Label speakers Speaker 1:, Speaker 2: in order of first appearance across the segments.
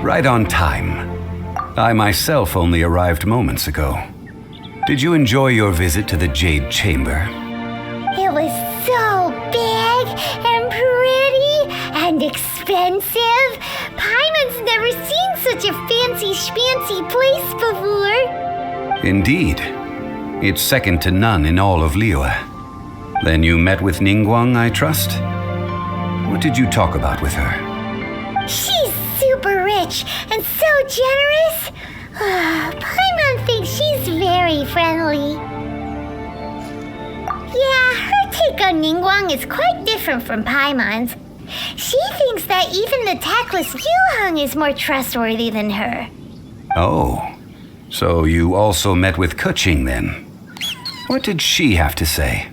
Speaker 1: Right on time. I myself only arrived moments ago. Did you enjoy your visit to the Jade Chamber?
Speaker 2: It was so big and pretty and expensive. Paimon's never seen such a fancy schmancy place before.
Speaker 1: Indeed. It's second to none in all of Liyue. Then you met with Ningguang, I trust? What did you talk about with her?
Speaker 2: She's super rich and so generous. Paimon thinks she's very friendly. Yeah, her take on Ningguang is quite different from Paimon's. She thinks that even the tactless Yuheng is more trustworthy than her.
Speaker 1: Oh, so you also met with Keqing then? What did she have to say?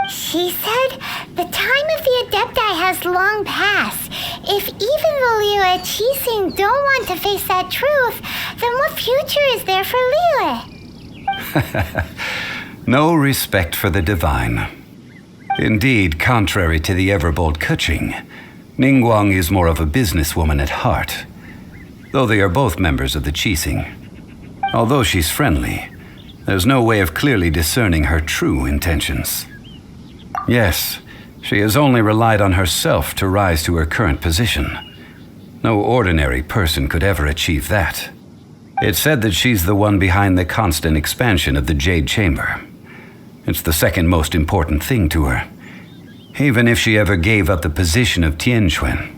Speaker 2: She said the time of the Adepti has long passed. If even the Liyue Qixing don't want to face that truth, then what future is there for Liyue?
Speaker 1: No respect for the divine. Indeed, contrary to the ever-bold Keqing, Ningguang is more of a businesswoman at heart, though they are both members of the Qixing. Although she's friendly, there's no way of clearly discerning her true intentions. Yes, she has only relied on herself to rise to her current position. No ordinary person could ever achieve that. It's said that she's the one behind the constant expansion of the Jade Chamber. It's the second most important thing to her. Even if she ever gave up the position of Tianquan,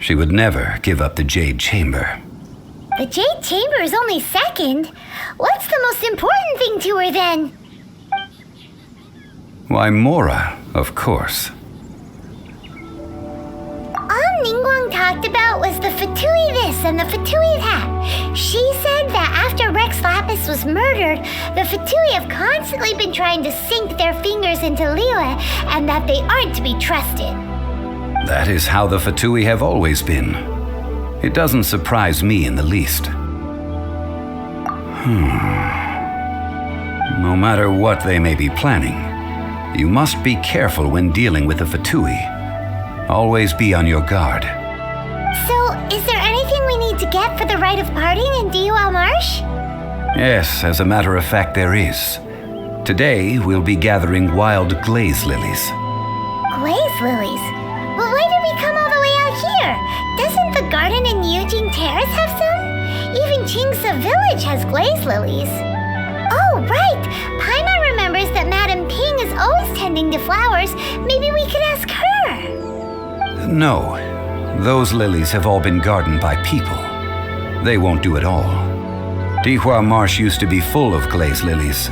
Speaker 1: she would never give up the Jade Chamber.
Speaker 2: The Jade Chamber is only second. What's the most important thing to her then?
Speaker 1: Why, Mora, of course.
Speaker 2: All Ningguang talked about was the Fatui this and the Fatui that. She said that after Rex Lapis was murdered, the Fatui have constantly been trying to sink their fingers into Liyue and that they aren't to be trusted.
Speaker 1: That is how the Fatui have always been. It doesn't surprise me in the least. No matter what they may be planning, you must be careful when dealing with the Fatui. Always be on your guard.
Speaker 2: So, is there anything we need to get for the rite of parting in Dihua Marsh?
Speaker 1: Yes, as a matter of fact, there is. Today, we'll be gathering wild glaze lilies.
Speaker 2: Glaze lilies? Well, why did we come all the way out here? Doesn't the garden in Yujing Terrace have some? Even Qingse Village has glaze lilies. Oh, right! Paimon remembers that Madame Ping is always tending to flowers. Maybe we could ask her.
Speaker 1: No, those lilies have all been gardened by people. They won't do it all. Dihua Marsh used to be full of glaze lilies.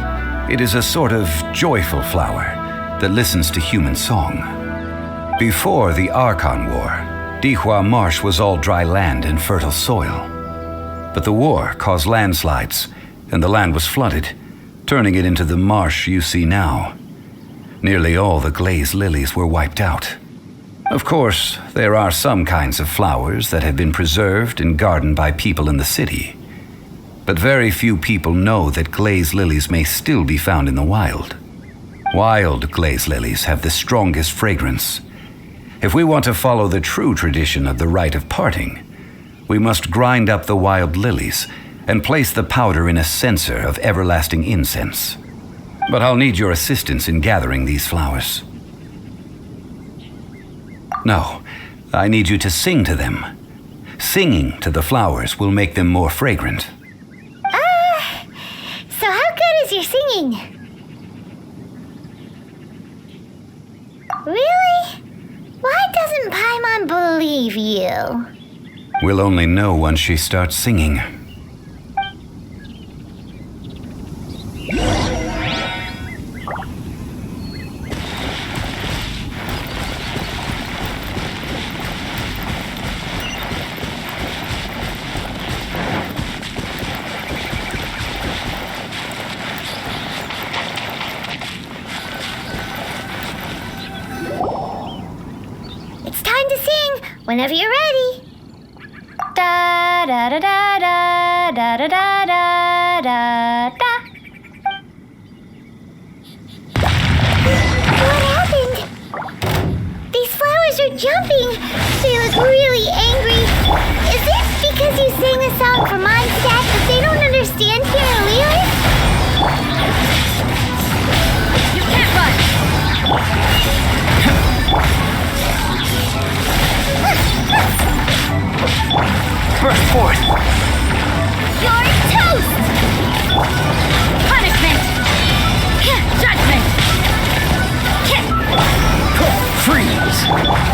Speaker 1: It is a sort of joyful flower that listens to human song. Before the Archon War, Dihua Marsh was all dry land and fertile soil. But the war caused landslides, and the land was flooded, turning it into the marsh you see now. Nearly all the glaze lilies were wiped out. Of course, there are some kinds of flowers that have been preserved and gardened by people in the city. But very few people know that glaze lilies may still be found in the wild. Wild glaze lilies have the strongest fragrance. If we want to follow the true tradition of the rite of parting, we must grind up the wild lilies and place the powder in a censer of everlasting incense. But I'll need your assistance in gathering these flowers. No, I need you to sing to them. Singing to the flowers will make them more fragrant.
Speaker 2: So how good is your singing? Really? Why doesn't Paimon believe you.
Speaker 1: We'll only know once she starts singing.
Speaker 2: It's time to sing whenever you're ready. Da da da da da da da da da da da. What happened? These flowers are jumping. They look really angry. Is it because you sang a song for Mondstadt that they don't understand here in Lewis?
Speaker 3: You can't run!
Speaker 1: Burst forth!
Speaker 3: You're toast! Punishment! Judgment!
Speaker 1: Freeze!